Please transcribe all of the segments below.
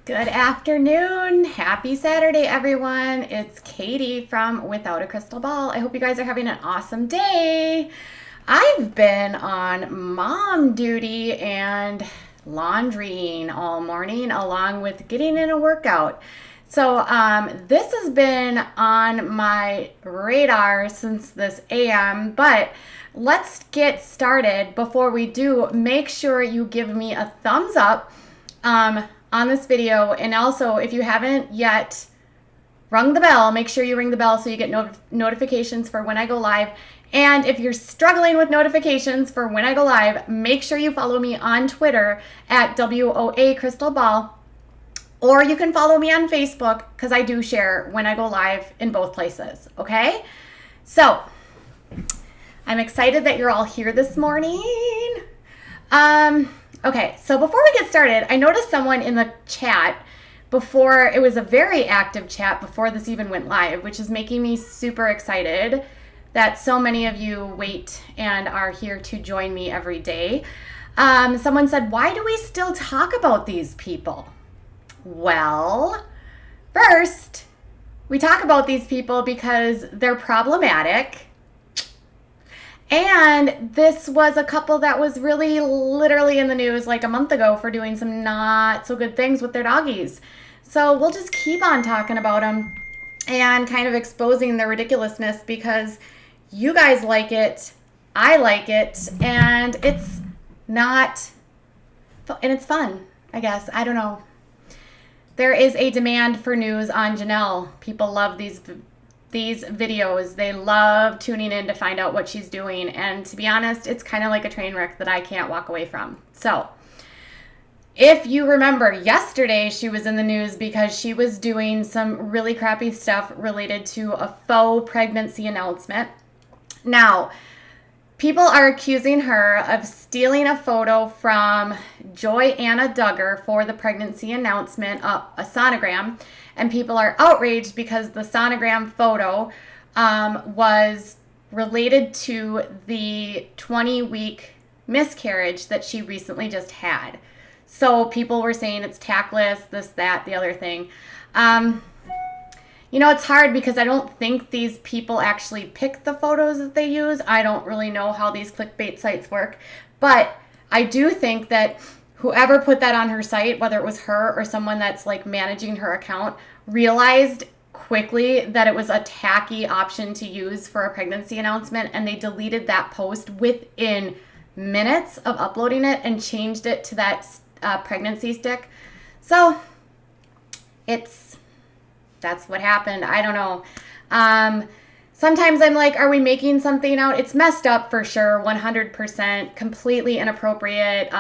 Good afternoon. Happy Saturday, everyone. It's Katie from Without a Crystal Ball. I hope you guys are having an awesome day. I've been on mom duty and laundrying all morning, along with getting in a workout. This has been on my radar since this AM, but let's get started. Before we do, make sure you give me a thumbs up on this video. And also, if you haven't yet rung the bell, make sure you ring the bell so you get notifications for when I go live. And if you're struggling with notifications for when I go live, make sure you follow me on Twitter at WOA Crystal Ball. Or you can follow me on Facebook because I do share when I go live in both places. Okay? So, I'm excited that you're all here this morning. Okay, so before we get started, I noticed someone in the chat before, it was a very active chat before this even went live, which is making me super excited that so many of you wait and are here to join me every day. Someone said, why do we still talk about these people? Well, first, we talk about these people because they're problematic. And this was a couple that was really literally in the news like a month ago for doing some not so good things with their doggies. So we'll just keep on talking about them and kind of exposing their ridiculousness because you guys like it, I like it, and it's not, and it's fun, I guess. I don't know. There is a demand for news on Janelle. People love these videos. They love tuning in to find out what she's doing. And to be honest, it's kind of like a train wreck that I can't walk away from. So if you remember, yesterday she was in the news because she was doing some really crappy stuff related to a faux pregnancy announcement. Now, people are accusing her of stealing a photo from Joy-Anna Duggar for the pregnancy announcement, a sonogram. And people are outraged because the sonogram photo was related to the 20-week miscarriage that she recently just had. So people were saying it's tactless, this, that, the other thing. It's hard because I don't think these people actually pick the photos that they use. I don't really know how these clickbait sites work. But I do think that whoever put that on her site, whether it was her or someone that's like managing her account, realized quickly that it was a tacky option to use for a pregnancy announcement, and they deleted that post within minutes of uploading it and changed it to that pregnancy stick. So that's what happened. I don't know. Sometimes I'm like, are we making something out? It's messed up for sure, 100%, completely inappropriate.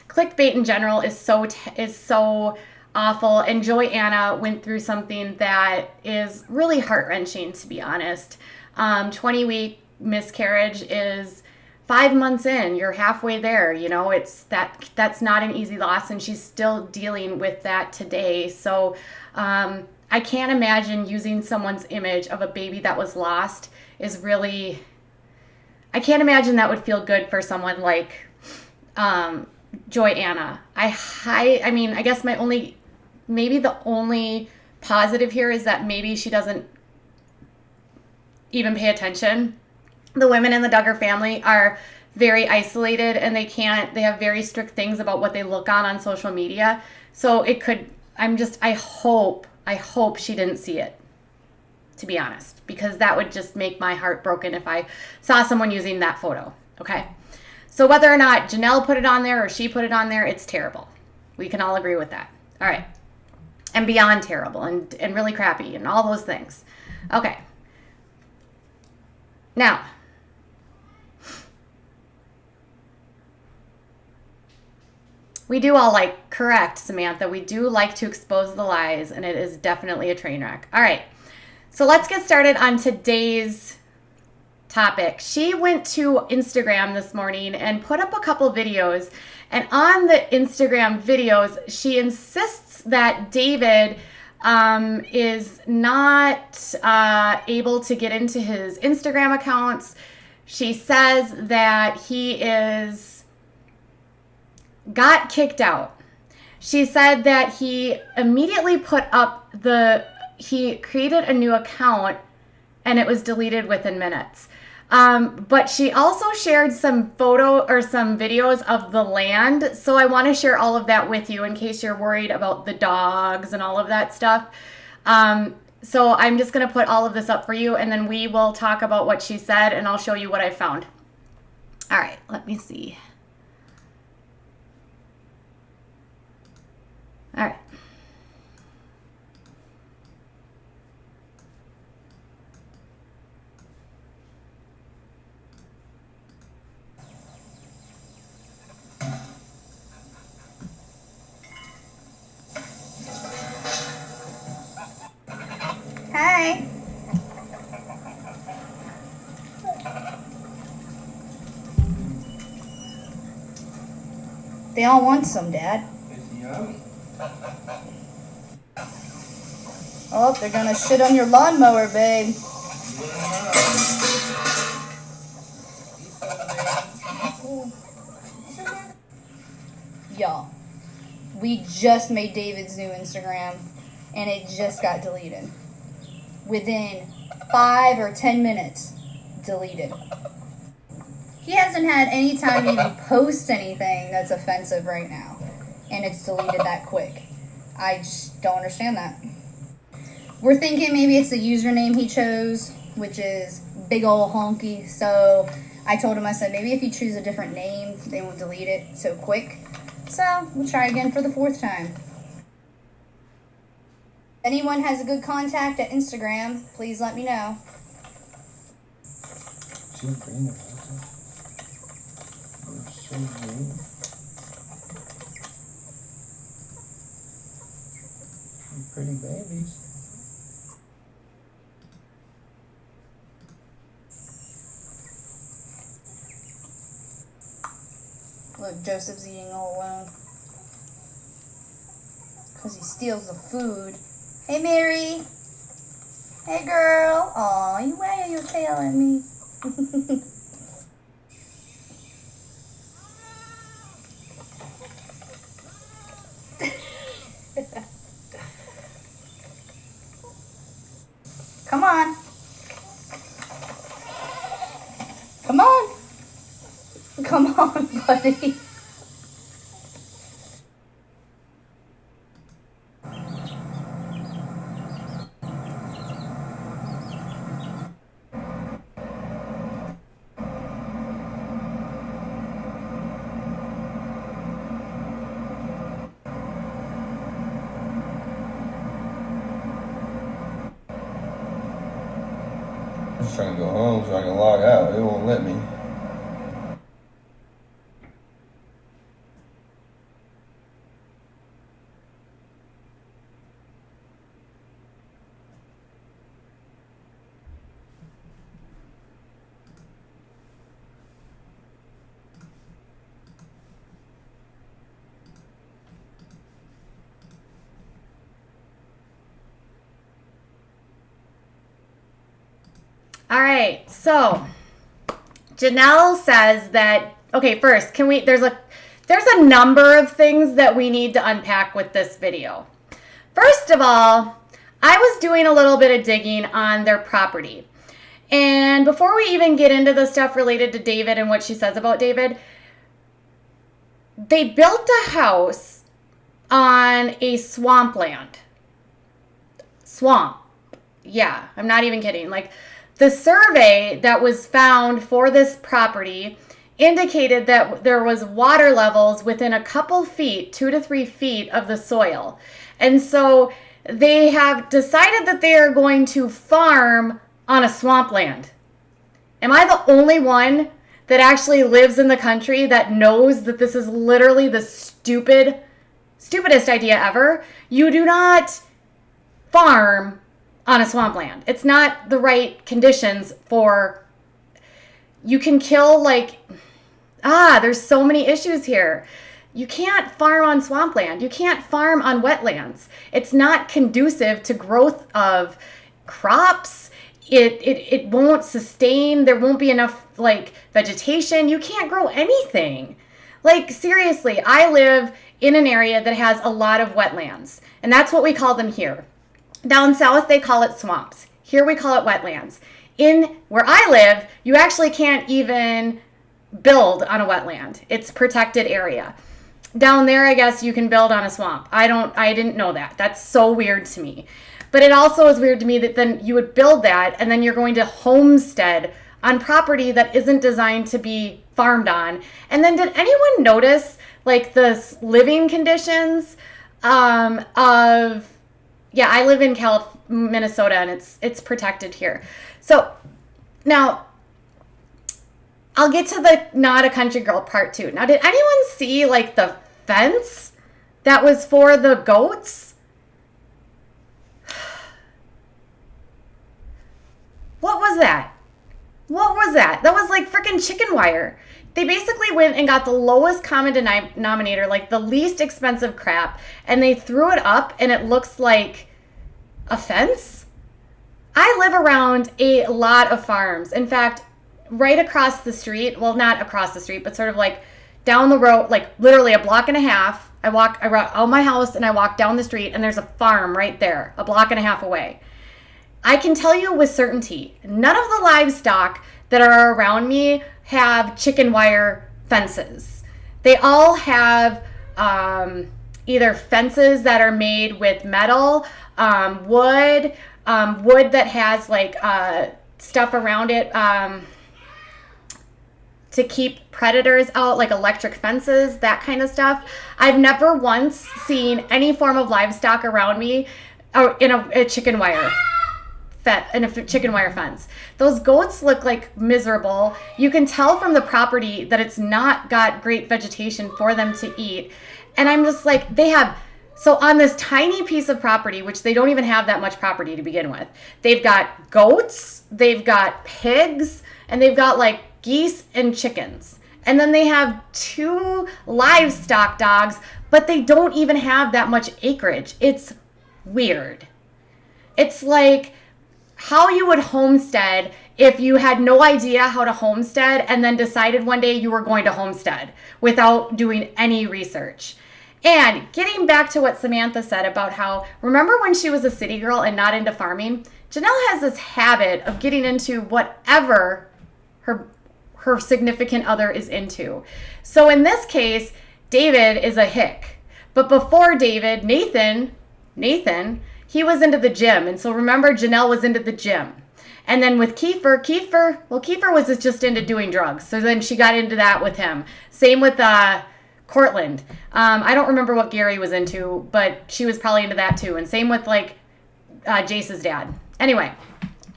Clickbait in general is so awful. And Joy-Anna went through something that is really heart-wrenching, to be honest. 20-week miscarriage is 5 months in. You're halfway there. That's not an easy loss, and she's still dealing with that today. So I can't imagine using someone's image of a baby that was lost is really, I can't imagine that would feel good for someone like Joy-Anna. I mean, I guess maybe the only positive here is that maybe she doesn't even pay attention. The women in the Duggar family are very isolated, and they have very strict things about what they look on social media. So I hope she didn't see it, to be honest, because that would just make my heart broken if I saw someone using that photo, okay? So whether or not Janelle put it on there or she put it on there, it's terrible. We can all agree with that. All right. And beyond terrible and really crappy and all those things. Okay. Now, we do all correct, Samantha. We do like to expose the lies, and it is definitely a train wreck. All right, so let's get started on today's topic. She went to Instagram this morning and put up a couple videos, and on the Instagram videos, she insists that David is not able to get into his Instagram accounts. She says that he got kicked out. She said that he immediately he created a new account and it was deleted within minutes. But she also shared some some videos of the land. So I want to share all of that with you in case you're worried about the dogs and all of that stuff. So I'm just going to put all of this up for you, and then we will talk about what she said, and I'll show you what I found. All right, let me see. All right. Hi. They all want some, Dad. It's yummy. Oh, they're gonna shit on your lawnmower, babe. Y'all, we just made David's new Instagram, and it just got deleted. Within 5 or 10 minutes, deleted. He hasn't had any time to even post anything that's offensive right now, and it's deleted that quick. I just don't understand that. We're thinking maybe it's the username he chose, which is big ol' honky. So I told him, I said, maybe if you choose a different name, they won't delete it so quick. So we'll try again for the 4th time. If anyone has a good contact at Instagram, please let me know. Pretty babies. Look, Joseph's eating all alone. Because he steals the food. Hey, Mary. Hey, girl. Aw, you wagging your tail at me. Come on. Come on. Come on, buddy. I'm just trying to go home so I can log out. It won't let me. All right, so Janelle says that, okay, first, there's a number of things that we need to unpack with this video. First of all, I was doing a little bit of digging on their property. And before we even get into the stuff related to David and what she says about David, they built a house on a swampland. Swamp. Yeah, I'm not even kidding. Like, the survey that was found for this property indicated that there was water levels within a couple feet, 2 to 3 feet of the soil. And so they have decided that they are going to farm on a swampland. Am I the only one that actually lives in the country that knows that this is literally the stupidest idea ever? You do not farm on a swampland. It's not the right conditions for, you can kill there's so many issues here. You can't farm on swampland. You can't farm on wetlands. It's not conducive to growth of crops. It won't sustain. There won't be enough vegetation. You can't grow anything. Like, seriously, I live in an area that has a lot of wetlands, and that's what we call them here. Down south, they call it swamps. Here we call it wetlands. In where I live, you actually can't even build on a wetland. It's protected area. Down there, I guess you can build on a swamp. I didn't know that. That's so weird to me. But it also is weird to me that then you would build that and then you're going to homestead on property that isn't designed to be farmed on. And then did anyone notice like the living conditions of yeah, I live in Minnesota, and it's protected here. So now I'll get to the not a country girl part too. Now, did anyone see like the fence that was for the goats? What was that? What was that? That was like freaking chicken wire. They basically went and got the lowest common denominator, like the least expensive crap, and they threw it up, and it looks like a fence. I live around a lot of farms. In fact, right across the street, well, not across the street, but sort of like down the road, like literally a block and a half. I walk out my house and I walk down the street, and there's a farm right there, a block and a half away. I can tell you with certainty, none of the livestock that are around me have chicken wire fences. They all have either fences that are made with metal, wood that has like stuff around it to keep predators out, like electric fences, that kind of stuff. I've never once seen any form of livestock around me in a chicken wire fence. Those goats look like miserable. You can tell from the property that it's not got great vegetation for them to eat. And I'm just like, so on this tiny piece of property, which they don't even have that much property to begin with, they've got goats, they've got pigs, and they've got like geese and chickens. And then they have 2 livestock dogs, but they don't even have that much acreage. It's weird. It's like how you would homestead if you had no idea how to homestead and then decided one day you were going to homestead without doing any research. And getting back to what Samantha said about how, remember when she was a city girl and not into farming? Janelle has this habit of getting into whatever her significant other is into. So in this case, David is a hick. But before David, Nathan, he was into the gym. And so remember, Janelle was into the gym. And then with Kiefer was just into doing drugs. So then she got into that with him. Same with Cortland. I don't remember what Gary was into, but she was probably into that too. And same with like Jace's dad. Anyway,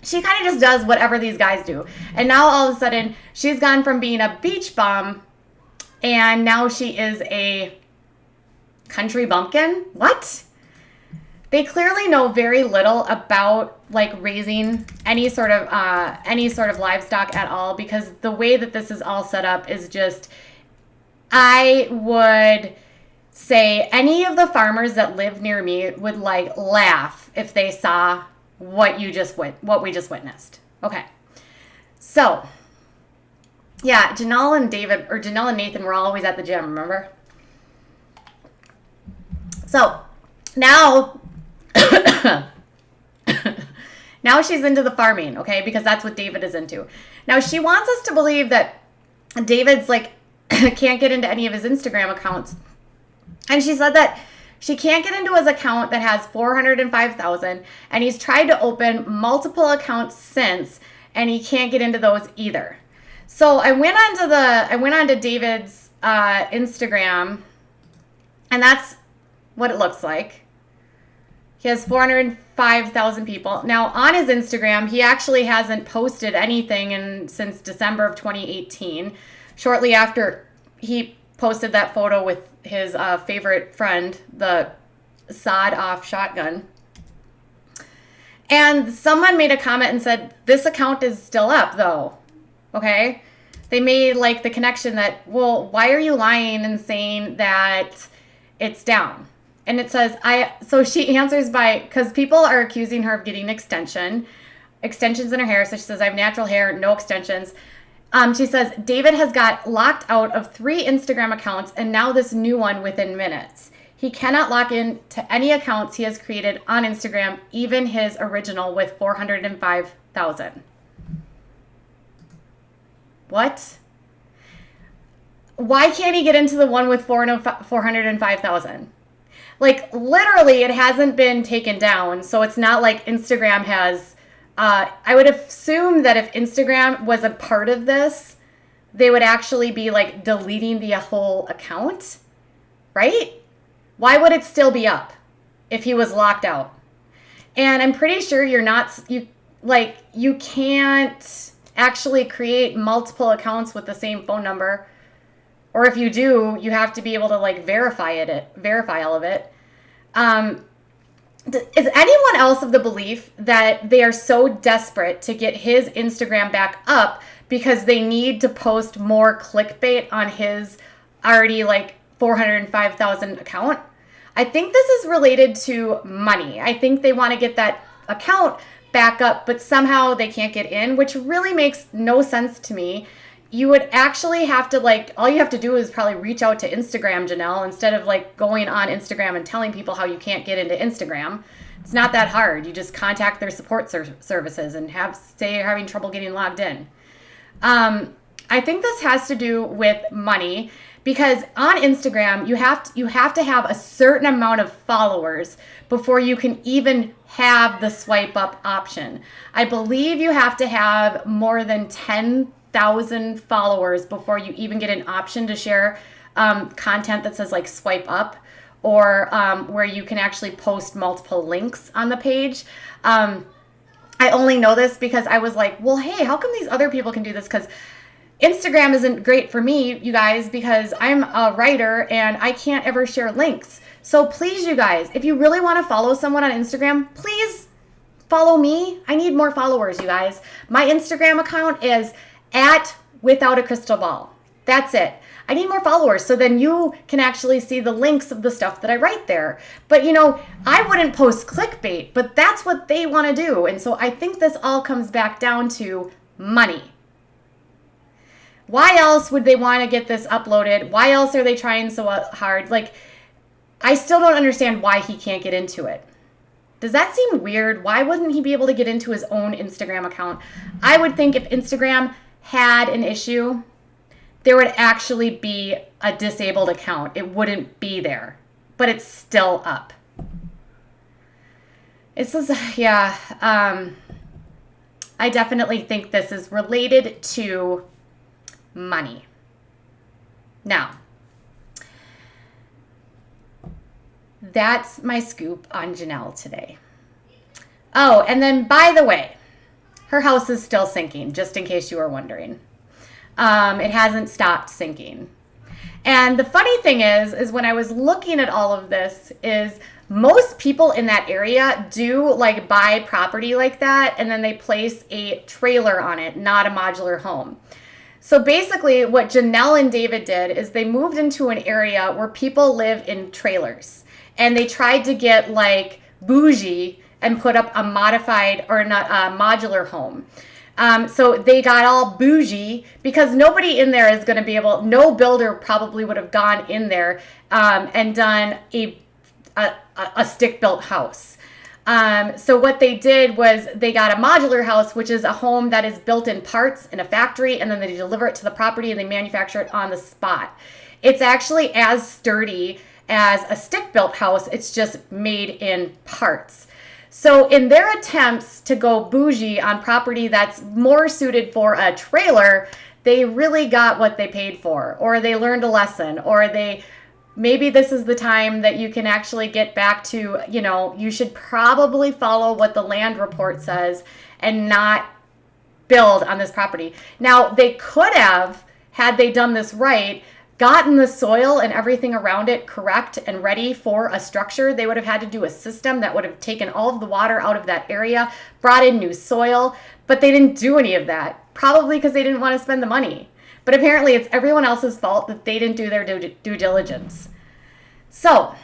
she kind of just does whatever these guys do. And now all of a sudden, she's gone from being a beach bum, and now she is a country bumpkin. What? They clearly know very little about like raising any sort of livestock at all, because the way that this is all set up is just, I would say any of the farmers that live near me would like laugh if they saw what we just witnessed. Okay. So, yeah, Janelle and Nathan were always at the gym, remember? So, now now she's into the farming, okay? Because that's what David is into. Now, she wants us to believe that David's like can't get into any of his Instagram accounts. And she said that she can't get into his account that has 405,000, and he's tried to open multiple accounts since, and he can't get into those either. So I went onto David's Instagram, and that's what it looks like. He has 405,000 people. Now, on his Instagram, he actually hasn't posted anything since December of 2018, shortly after he posted that photo with his favorite friend, the sawed-off shotgun. And someone made a comment and said, this account is still up, though. Okay? They made, like, the connection that, well, why are you lying and saying that it's down? And it says, so she answers by, because people are accusing her of getting extensions in her hair. So she says, I have natural hair, no extensions. She says, David has got locked out of 3 Instagram accounts and now this new one within minutes. He cannot log in to any accounts he has created on Instagram, even his original with 405,000. What? Why can't he get into the one with 405,000? Like, literally, it hasn't been taken down, so it's not like Instagram has... I would assume that if Instagram was a part of this, they would actually be, like, deleting the whole account, right? Why would it still be up if he was locked out? And I'm pretty sure you can't actually create multiple accounts with the same phone number. Or if you do, you have to be able to like verify all of it. Is anyone else of the belief that they are so desperate to get his Instagram back up because they need to post more clickbait on his already like 405,000 account? I think this is related to money. I think they want to get that account back up, but somehow they can't get in, which really makes no sense to me. You would actually have to all you have to do is probably reach out to Instagram, Janelle, instead of like going on Instagram and telling people how you can't get into Instagram. It's not that hard. You just contact their support services and say you're having trouble getting logged in. I think this has to do with money because on Instagram, you have to have a certain amount of followers before you can even have the swipe up option. I believe you have to have more than 10,000 followers before you even get an option to share content that says like swipe up or where you can actually post multiple links on the page. I only know this because I was like, well, hey, how come these other people can do this? Because Instagram isn't great for me, you guys, because I'm a writer and I can't ever share links. So please, you guys, if you really want to follow someone on Instagram, please follow me. I need more followers, you guys. My Instagram account is @withoutacrystalball. That's it. I need more followers so then you can actually see the links of the stuff that I write there. But I wouldn't post clickbait, but that's what they want to do. And so I think this all comes back down to money. Why else would they want to get this uploaded? Why else are they trying so hard? I still don't understand why he can't get into it. Does that seem weird? Why wouldn't he be able to get into his own Instagram account? I would think if Instagram had an issue, there would actually be a disabled account. It wouldn't be there, but it's still up. I definitely think this is related to money. Now, that's my scoop on Janelle today. Oh, and then by the way, her house is still sinking, just in case you were wondering. It hasn't stopped sinking. And the funny thing is when I was looking at all of this is most people in that area do buy property like that and then they place a trailer on it, not a modular home. So basically what Janelle and David did is they moved into an area where people live in trailers and they tried to get bougie and put up a modified or not a modular home. So they got all bougie because nobody in there is going to be no builder probably would have gone in there and done a stick-built house. So what they did was they got a modular house, which is a home that is built in parts in a factory, and then they deliver it to the property and they manufacture it on the spot. It's actually as sturdy as a stick-built house. It's just made in parts. So in their attempts to go bougie on property that's more suited for a trailer, they really got what they paid for, or they learned a lesson, or maybe this is the time that you can actually get back to, you should probably follow what the land report says and not build on this property. Now, they could have, had they done this right, gotten the soil and everything around it correct and ready for a structure. They would have had to do a system that would have taken all of the water out of that area, brought in new soil, but they didn't do any of that, probably because they didn't want to spend the money. But apparently it's everyone else's fault that they didn't do their due diligence. So,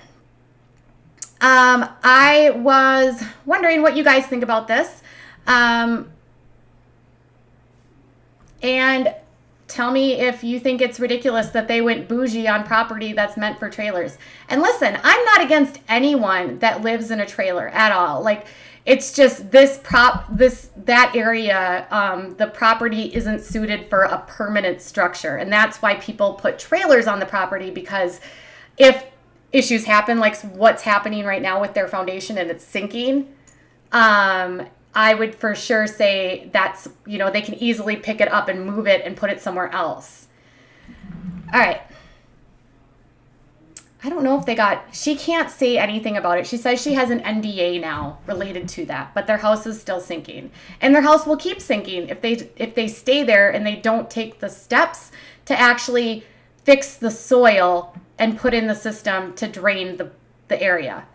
I was wondering what you guys think about this. And tell me if you think it's ridiculous that they went bougie on property that's meant for trailers. And listen, I'm not against anyone that lives in a trailer at all. Like, it's just that area, the property isn't suited for a permanent structure. And that's why people put trailers on the property, because if issues happen, like what's happening right now with their foundation and it's sinking, I would for sure say that's, they can easily pick it up and move it and put it somewhere else. All right. I don't know if she can't say anything about it. She says she has an NDA now related to that, but their house is still sinking. And their house will keep sinking if they stay there and they don't take the steps to actually fix the soil and put in the system to drain the area.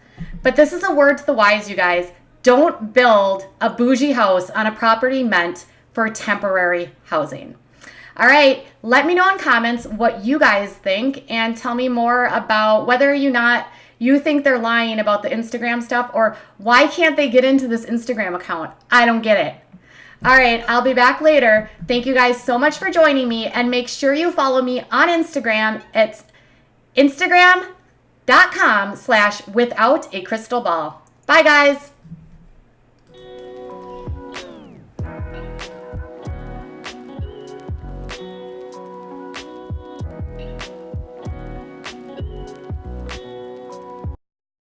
But this is a word to the wise, you guys. Don't build a bougie house on a property meant for temporary housing. All right, let me know in comments what you guys think, and tell me more about whether you think they're lying about the Instagram stuff, or why can't they get into this Instagram account? I don't get it. All right, I'll be back later. Thank you guys so much for joining me, and make sure you follow me on Instagram. It's Instagram.com/withoutacrystalball. Bye, guys.